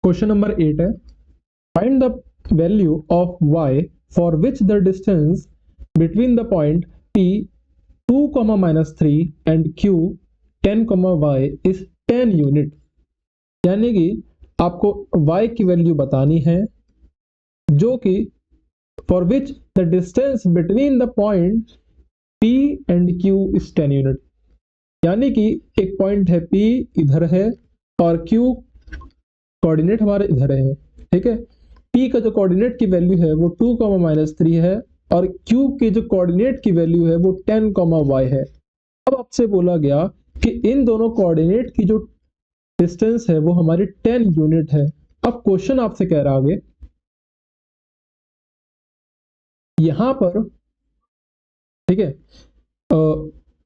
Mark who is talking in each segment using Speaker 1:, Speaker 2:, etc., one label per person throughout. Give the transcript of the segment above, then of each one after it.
Speaker 1: Question number 8 है, find the value of y for which the distance between the point p 2, -3 and q 10, y is 10 unit. यानी कि आपको y की value बतानी है जो कि for which the distance between the point p and q is 10 unit. यानी कि एक पॉइंट है p इधर है और q कोऑर्डिनेट हमारे इधर है, ठीक है। p का जो कोऑर्डिनेट की वैल्यू है वो 2, -3 है और q के जो कोऑर्डिनेट की वैल्यू है वो 10, y है। अब आपसे बोला गया कि इन दोनों कोऑर्डिनेट की जो डिस्टेंस है वो हमारी 10 यूनिट है। अब क्वेश्चन आपसे कह रहा है यहां पर, ठीक है,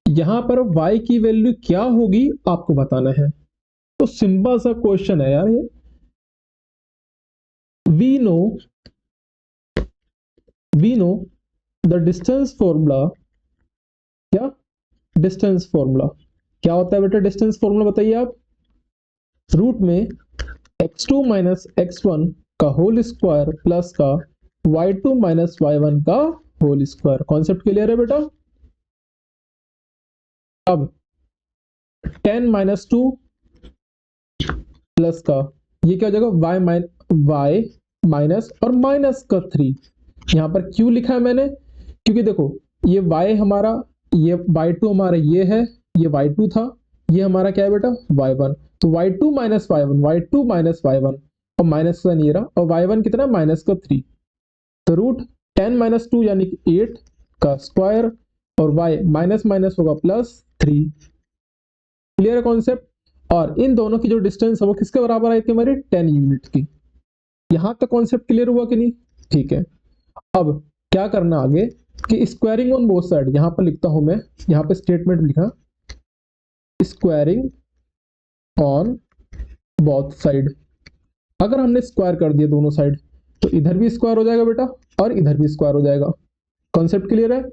Speaker 1: यहां पर y की वैल्यू क्या होगी आपको बताना है। तो सिंपल सा क्वेश्चन है यार ये। we know the distance formula। क्या डिस्टेंस फॉर्मूला क्या होता है बेटा? डिस्टेंस फॉर्मूला बताइए आप। रूट में x2 - x1 का होल स्क्वायर प्लस का y2 - y1 का होल स्क्वायर। कॉन्सेप्ट क्लियर है बेटा? अब 10 - 2 प्लस का ये क्या हो जाएगा? y माइनस और माइनस का 3। यहां पर क्यों लिखा है मैंने? क्योंकि देखो ये y हमारा, ये y2 हमारा ये है, ये y2 था, ये हमारा क्या है बेटा? y1। तो y2 - y1, y2 - y1 और माइनस का नहीं रहा, और y1 कितना? माइनस का 3। तो रूट 10 - 2 यानी कि 8 का स्क्वायर और y माइनस माइनस होगा प्लस 3। क्लियर है कॉन्सेप्ट? और इन दोनों की जो डिस्टेंस है वो किसके बराबर आई थी? हमारी 10 यूनिट की। यहां तक कॉन्सेप्ट क्लियर हुआ कि नहीं? ठीक है। अब क्या करना आगे कि स्क्वायरिंग ऑन बोथ साइड, यहां पर लिखता हूं मैं, यहां पे स्टेटमेंट लिखा स्क्वायरिंग ऑन बोथ साइड। अगर हमने स्क्वायर कर दिया दोनों साइड तो इधर भी स्क्वायर हो जाएगा बेटा और इधर भी स्क्वायर हो जाएगा। कॉन्सेप्ट क्लियर है?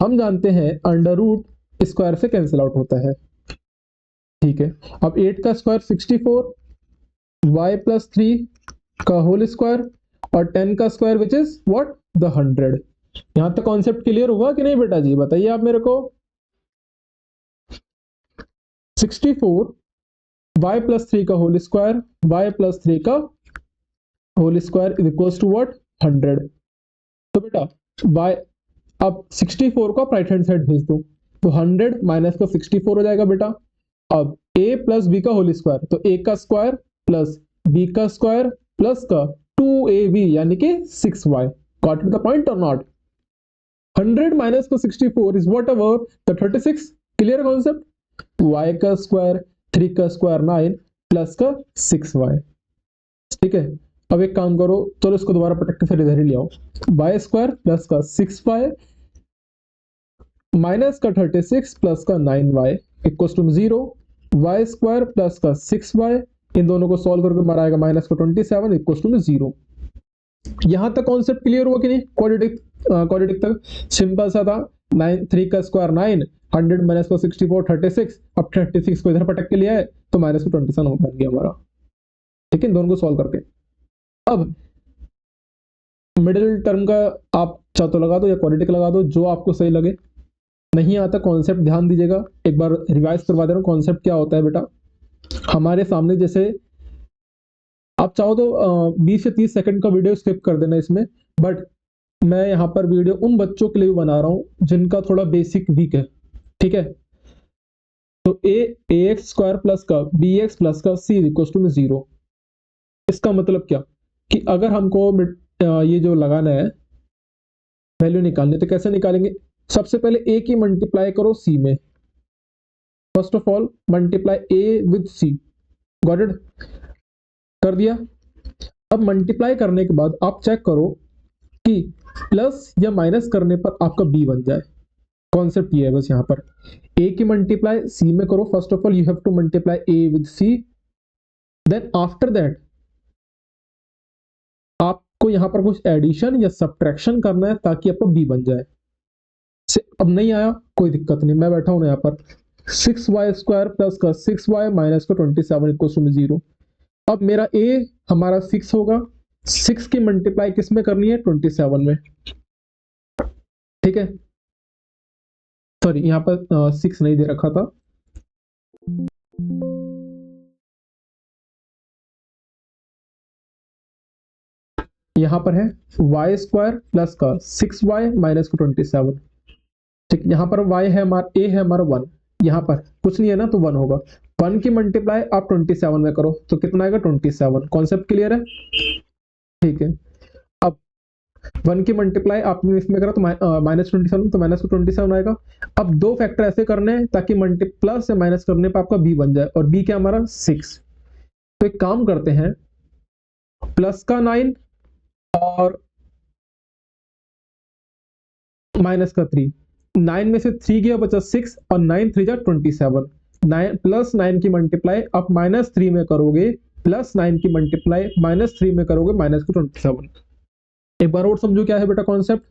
Speaker 1: हम जानते हैं अंडर रूट स्क्वायर से कैंसिल आउट होता है, ठीक है। अब 8 का स्क्वायर 64, y प्लस 3 का होल स्क्वायर और 10 का square which is what? The 100। यहां तक कॉन्सेप्ट क्लियर हुआ कि नहीं बेटा जी? बताइए आप मेरे को। 64 y प्लस 3 का होल स्क्वायर, y प्लस 3 का whole square is equal to what? 100। तो बेटा y, अब 64 को आप राइट हैंड साइड भेज दो तो 100 माइनस का 64 हो जाएगा बेटा। अब a प्लस बी का होल स्क्वायर, तो a का स्क्वायर प्लस b का स्क्वायर प्लस का 2ab यानी कि 6y। Got it the point और नॉट? 100 माइनस का 64 is what ever the 36। Clear concept? y का स्क्वायर 3 का स्क्वायर 9 प्लस का 6y, ठीक है। अब एक काम करो, चलो इसको दोबारा पटक के फिर इधर ही ले आओ। y स्क्वायर प्लस का 6y माइनस का 36 प्लस का 9y equal to 0। Y square plus का 6y, इन दोनों को सॉल्व करके हमारा आएगा माइनस का 27 इक्वल टू 0। यहां तक कॉन्सेप्ट क्लियर हुआ कि नहीं? क्वाड्रेटिक तक सिंपल सा था। 3 का स्क्वायर 9, 100 माइनस का 64 36। अब 36 को इधर पटक के लिया है तो माइनस का 27 बन गया हमारा, ठीक है। दोनों को सॉल्व करके अब मिडिल टर्म का आप चाहे तो लगा दो या क्वाड्रेटिक लगा दो, जो आपको सही लगे। नहीं आता कॉन्सेप्ट ध्यान दीजिएगा, एक बार रिवाइज करवा दे रहा हूँ। कॉन्सेप्ट क्या होता है बेटा? हमारे सामने जैसे आप चाहो तो 20 से 30 सेकंड का वीडियो स्किप कर देना इसमें, बट मैं यहाँ पर वीडियो उन बच्चों के लिए बना रहा हूँ जिनका थोड़ा बेसिक वीक है, ठीक है। तो ax स्क्वायर प्लस का bx प्लस का c इक्वल टू 0। इसका मतलब क्या कि अगर हमको ये जो लगाना है वैल्यू निकालनी, तो कैसे निकालेंगे? सबसे पहले a की मल्टीप्लाई करो c में। First of all multiply a with c। Got it? कर दिया। अब मल्टीप्लाई करने के बाद आप चेक करो कि प्लस या माइनस करने पर आपका b बन जाए। कॉन्सेप्ट ये है बस। यहां पर a की मल्टीप्लाई c में करो। First of all you have to multiply a with c, then after that आपको यहां पर कुछ एडिशन या सब्ट्रैक्शन करना है ताकि आपका b बन जाए। अब नहीं आया कोई दिक्कत नहीं, मैं बैठा हूं यहाँ पर। 6y स्क्वायर प्लस का 6y माइनस का 27 इक्वल टू 0। अब मेरा a हमारा 6 होगा, 6 की मल्टीप्लाई किस में करनी है, 27 में। ठीक है, सॉरी यहाँ पर 6 नहीं दे रखा था। यहाँ पर है वाई स्क्वायर प्लस का 6y माइनस का 27। ठीक, यहाँ पर y है हमारा, a है हमारा 1, यहाँ पर कुछ नहीं है ना तो 1 होगा। 1 की मल्टीप्लाई आप 27 में करो तो कितना आएगा, 27। कॉन्सेप्ट क्लियर है? ठीक है, अब 1 की मल्टीप्लाई आपने इसमें करा तो -27, तो माइनस का 27 आएगा। अब दो फैक्टर ऐसे करने हैं ताकि मल्टी प्लस या माइनस करने पर आपका b बन जाए, और b क्या हमारा 6। तो एक काम करते हैं, प्लस का 9 और माइनस का 3, 9 में से 3 गया बचा 6 और 9 3 जा 27। 9 प्लस 9 की मल्टीप्लाई आप -3 में करोगे, प्लस 9 की मल्टीप्लाई -3 में करोगे माइनस का 27। एक बार और समझो क्या है बेटा कॉन्सेप्ट,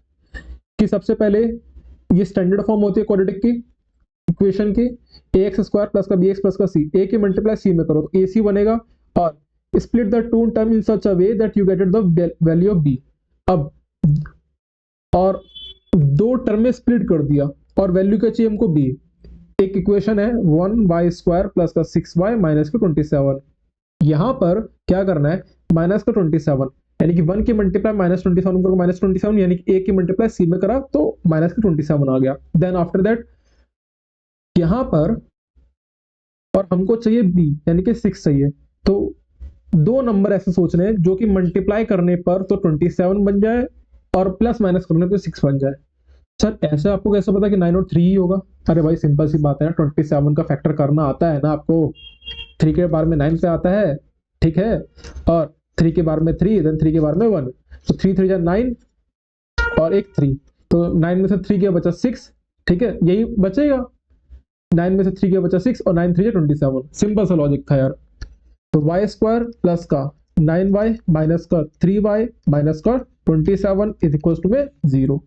Speaker 1: कि सबसे पहले ये स्टैंडर्ड फॉर्म होती है क्वाड्रेटिक की इक्वेशन की, ax स्क्वायर प्लस का bx प्लस का c, a की मल्टीप्लाई c में करो तो ac बनेगा, और split the two term in such a way that you get the value of b। अब और दो टर्म में स्प्लिट कर दिया और वैल्यू क्या चाहिए हमको b। एक इक्वेशन है 1y स्क्वायर प्लस का 6y माइनस का 27। यहां पर क्या करना है, माइनस का 27, यानी कि 1 की मल्टीप्लाई -27 करो, -27 यानी कि a की मल्टीप्लाई c में करा तो माइनस का 27 आ गया। देन आफ्टर दैट यहां पर, और हमको चाहिए b यानी कि 6 चाहिए, तो दो नंबर ऐसे सोचने हैं जो कि मल्टीप्लाई करने पर तो 27 बन जाए और प्लस माइनस करने पर 6 बन जाए। सर ऐसे आपको कैसे पता कि 9 और 3 ही होगा? अरे भाई सिंपल सी बात है ना, 27 का फैक्टर करना आता है ना आपको, 3 के बार में 9 से आता है, ठीक है, और 3 के बार में 3, देन 3 के बार में 1, तो 3 3 जा 9 और एक 3, तो 9 में से 3 गया बचा 6, ठीक है, यही बचेगा। 9 में से 3 गया बचा 6 और 9 3 जा 27। सिंपल सा लॉजिक था यार। तो वाई स्क्वायर प्लस का 9y माइनस का 3y माइनस का 27 इज इक्वल टू में 0।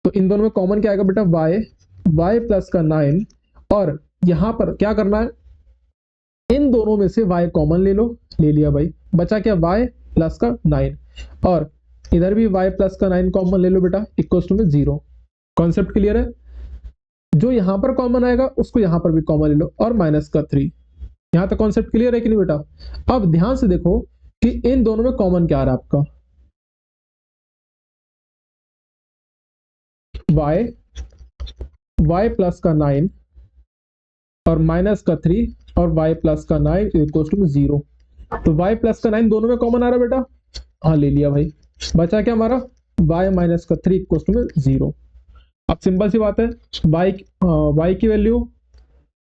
Speaker 1: तो इन दोनों में कॉमन क्या आएगा बेटा, y प्लस का 9, और यहां पर क्या करना है, इन दोनों में से y कॉमन ले लो, ले लिया भाई, बचा क्या y प्लस का 9, और इधर भी y प्लस का 9 कॉमन ले लो बेटा, इक्वल टू में 0। कॉन्सेप्ट क्लियर है? जो यहां पर कॉमन आएगा उसको यहां पर भी कॉमन ले लो, और माइनस का 3। यहां तक कॉन्सेप्ट क्लियर है कि नहीं बेटा? अब ध्यान से देखो कि इन दोनों में कॉमन क्या आ रहा है आपका, y प्लस का 9 और माइनस का 3 और y प्लस का 9 इक्वल टू 0। तो y प्लस का 9 दोनों में कॉमन आ रहा है बेटा, हाँ ले लिया भाई। बचा क्या हमारा, y माइनस का 3 इक्वल टू 0। अब सिंपल सी बात है, y की value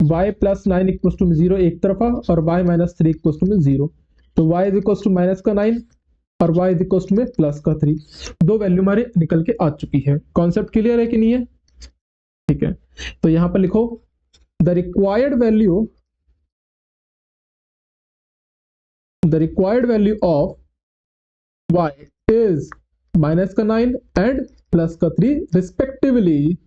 Speaker 1: y plus 9 equal to 0 एक तरफा, और y माइनस 3 इक्वल टू 0। तो y is equal to minus का 9 और y is equal to plus का 3। दो वैल्यू हमारे निकल के आ चुकी है। कॉन्सेप्ट क्लियर है कि नहीं है? ठीक है, तो यहां पर लिखो the required value of y is minus का 9 एंड प्लस का 3 रिस्पेक्टिवली।